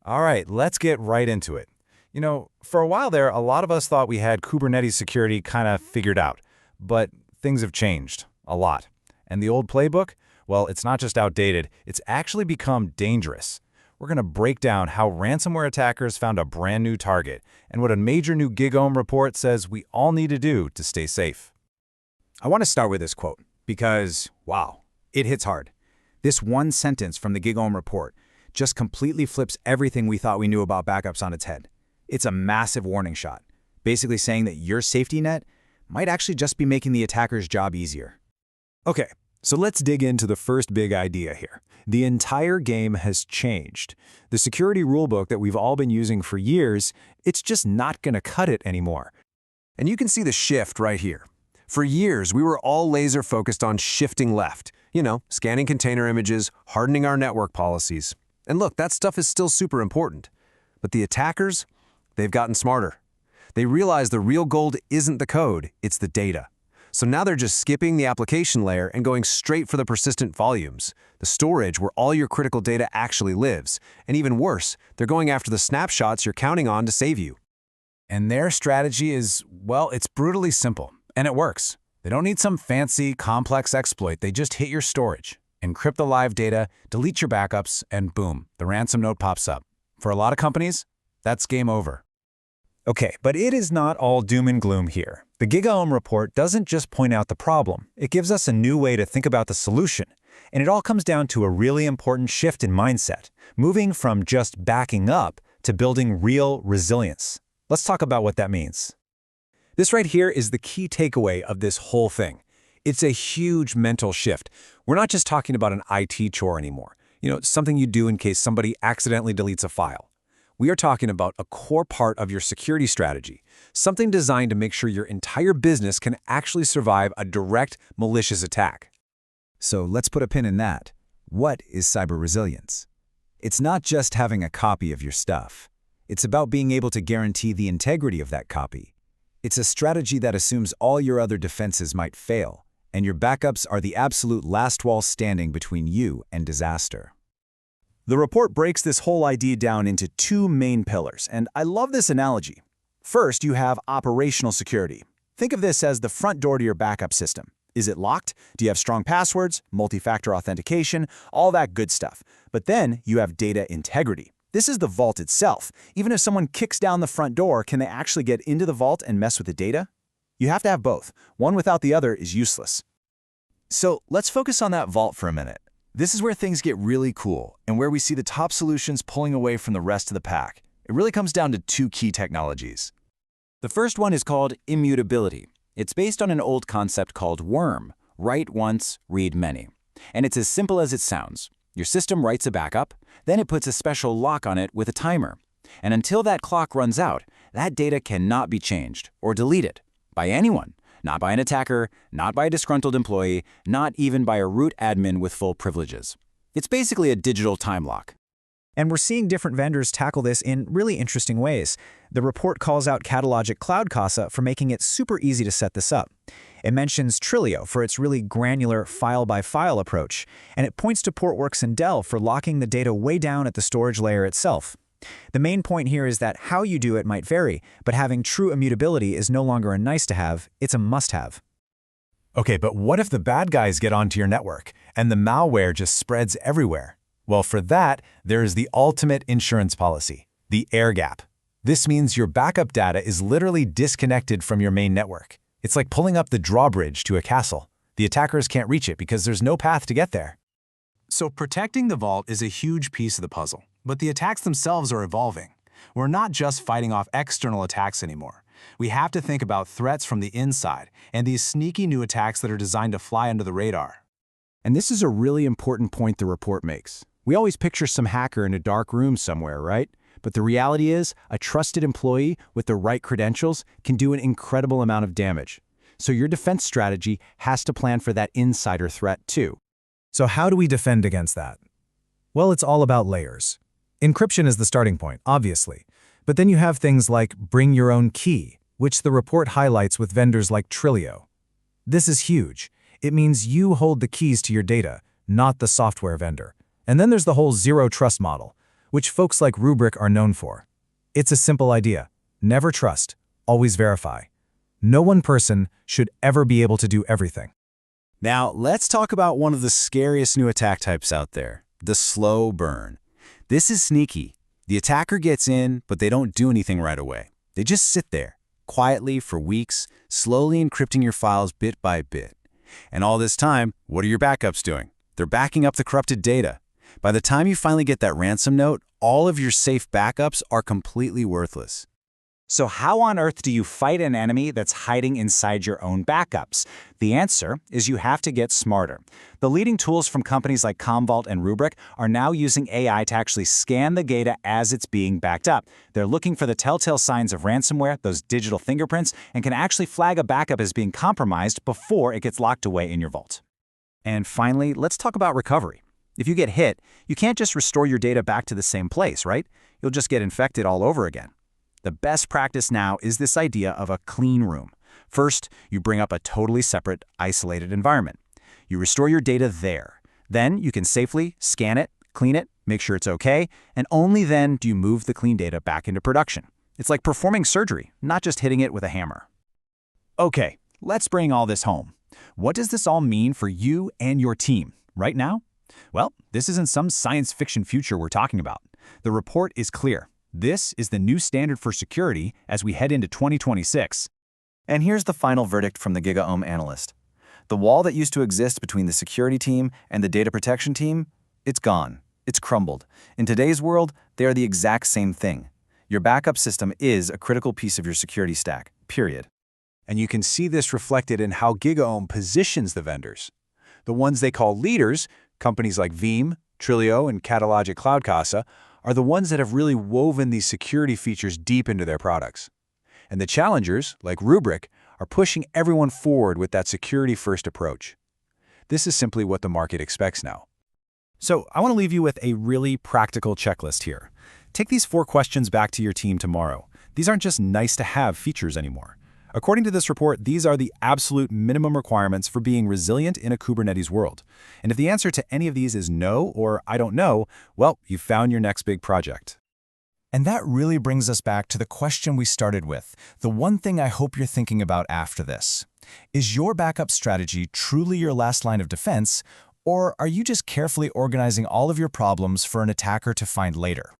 All right, let's get right into it. For a while there, a lot of us thought we had Kubernetes security kind of figured out, but things have changed a lot. And the old playbook, well, it's not just outdated, it's actually become dangerous. We're going to break down how ransomware attackers found a brand new target and what a major new GigaOm report says we all need to do to stay safe. I want to start with this quote because, wow, it hits hard. This one sentence from the GigaOm report just completely flips everything we thought we knew about backups on its head. It's a massive warning shot, basically saying that your safety net might actually just be making the attacker's job easier. Okay, so let's dig into the first big idea here. The entire game has changed. The security rulebook that we've all been using for years, it's just not going to cut it anymore. And you can see the shift right here. For years, we were all laser focused on shifting left. Scanning container images, hardening our network policies. And look, that stuff is still super important. But the attackers, they've gotten smarter. They realize the real gold isn't the code, it's the data. So now they're just skipping the application layer and going straight for the persistent volumes, the storage where all your critical data actually lives. And even worse, they're going after the snapshots you're counting on to save you. And their strategy is, well, it's brutally simple, and it works. They don't need some fancy, complex exploit. They just hit your storage, encrypt the live data, delete your backups, and boom, the ransom note pops up. For a lot of companies, that's game over. Okay, but it is not all doom and gloom here. The GigaOm report doesn't just point out the problem. It gives us a new way to think about the solution. And it all comes down to a really important shift in mindset, moving from just backing up to building real resilience. Let's talk about what that means. This right here is the key takeaway of this whole thing. It's a huge mental shift. We're not just talking about an IT chore anymore. Something you do in case somebody accidentally deletes a file. We are talking about a core part of your security strategy, something designed to make sure your entire business can actually survive a direct, malicious attack. So let's put a pin in that. What is cyber resilience? It's not just having a copy of your stuff. It's about being able to guarantee the integrity of that copy. It's a strategy that assumes all your other defenses might fail, and your backups are the absolute last wall standing between you and disaster. The report breaks this whole idea down into two main pillars, and I love this analogy. First, you have operational security. Think of this as the front door to your backup system. Is it locked? Do you have strong passwords, multi-factor authentication, all that good stuff? But then you have data integrity. This is the vault itself. Even if someone kicks down the front door, can they actually get into the vault and mess with the data? You have to have both. One without the other is useless. So let's focus on that vault for a minute. This is where things get really cool and where we see the top solutions pulling away from the rest of the pack. It really comes down to two key technologies. The first one is called immutability. It's based on an old concept called worm, write once, read many. And it's as simple as it sounds. Your system writes a backup, then it puts a special lock on it with a timer. And until that clock runs out, that data cannot be changed or deleted by anyone. Not by an attacker, not by a disgruntled employee, not even by a root admin with full privileges. It's basically a digital time lock. And we're seeing different vendors tackle this in really interesting ways. The report calls out Catalogic CloudCasa for making it super easy to set this up. It mentions Trilio for its really granular file-by-file approach, and it points to Portworx and Dell for locking the data way down at the storage layer itself. The main point here is that how you do it might vary, but having true immutability is no longer a nice-to-have, it's a must-have. Okay, but what if the bad guys get onto your network and the malware just spreads everywhere? Well, for that, there is the ultimate insurance policy, the air gap. This means your backup data is literally disconnected from your main network. It's like pulling up the drawbridge to a castle. The attackers can't reach it because there's no path to get there. So protecting the vault is a huge piece of the puzzle, but the attacks themselves are evolving. We're not just fighting off external attacks anymore. We have to think about threats from the inside and these sneaky new attacks that are designed to fly under the radar. And this is a really important point the report makes. We always picture some hacker in a dark room somewhere, right? But the reality is, a trusted employee with the right credentials can do an incredible amount of damage. So your defense strategy has to plan for that insider threat too. So how do we defend against that? Well, it's all about layers. Encryption is the starting point, obviously. But then you have things like bring your own key, which the report highlights with vendors like Trilio. This is huge. It means you hold the keys to your data, not the software vendor. And then there's the whole zero trust model. which folks like Rubrik are known for. It's a simple idea. Never trust, always verify. No one person should ever be able to do everything. Now, let's talk about one of the scariest new attack types out there, the slow burn. This is sneaky. The attacker gets in, but they don't do anything right away. They just sit there, quietly for weeks, slowly encrypting your files bit by bit. And all this time, what are your backups doing? They're backing up the corrupted data. By the time you finally get that ransom note, all of your safe backups are completely worthless. So how on earth do you fight an enemy that's hiding inside your own backups? The answer is you have to get smarter. The leading tools from companies like Commvault and Rubrik are now using AI to actually scan the data as it's being backed up. They're looking for the telltale signs of ransomware, those digital fingerprints, and can actually flag a backup as being compromised before it gets locked away in your vault. And finally, let's talk about recovery. If you get hit, you can't just restore your data back to the same place, right? You'll just get infected all over again. The best practice now is this idea of a clean room. First, you bring up a totally separate, isolated environment. You restore your data there. Then you can safely scan it, clean it, make sure it's okay, and only then do you move the clean data back into production. It's like performing surgery, not just hitting it with a hammer. Okay, let's bring all this home. What does this all mean for you and your team right now? Well, this isn't some science fiction future we're talking about. The report is clear. This is the new standard for security as we head into 2026. And here's the final verdict from the GigaOm analyst. The wall that used to exist between the security team and the data protection team, it's gone. It's crumbled. In today's world, they are the exact same thing. Your backup system is a critical piece of your security stack, period. And you can see this reflected in how GigaOm positions the vendors. The ones they call leaders, companies like Veeam, Trilio, and Catalogic CloudCasa, are the ones that have really woven these security features deep into their products. And the challengers, like Rubrik, are pushing everyone forward with that security-first approach. This is simply what the market expects now. So I want to leave you with a really practical checklist here. Take these 4 questions back to your team tomorrow. These aren't just nice-to-have features anymore. According to this report, these are the absolute minimum requirements for being resilient in a Kubernetes world. And if the answer to any of these is no or I don't know, well, you've found your next big project. And that really brings us back to the question we started with, the one thing I hope you're thinking about after this. Is your backup strategy truly your last line of defense, or are you just carefully organizing all of your problems for an attacker to find later?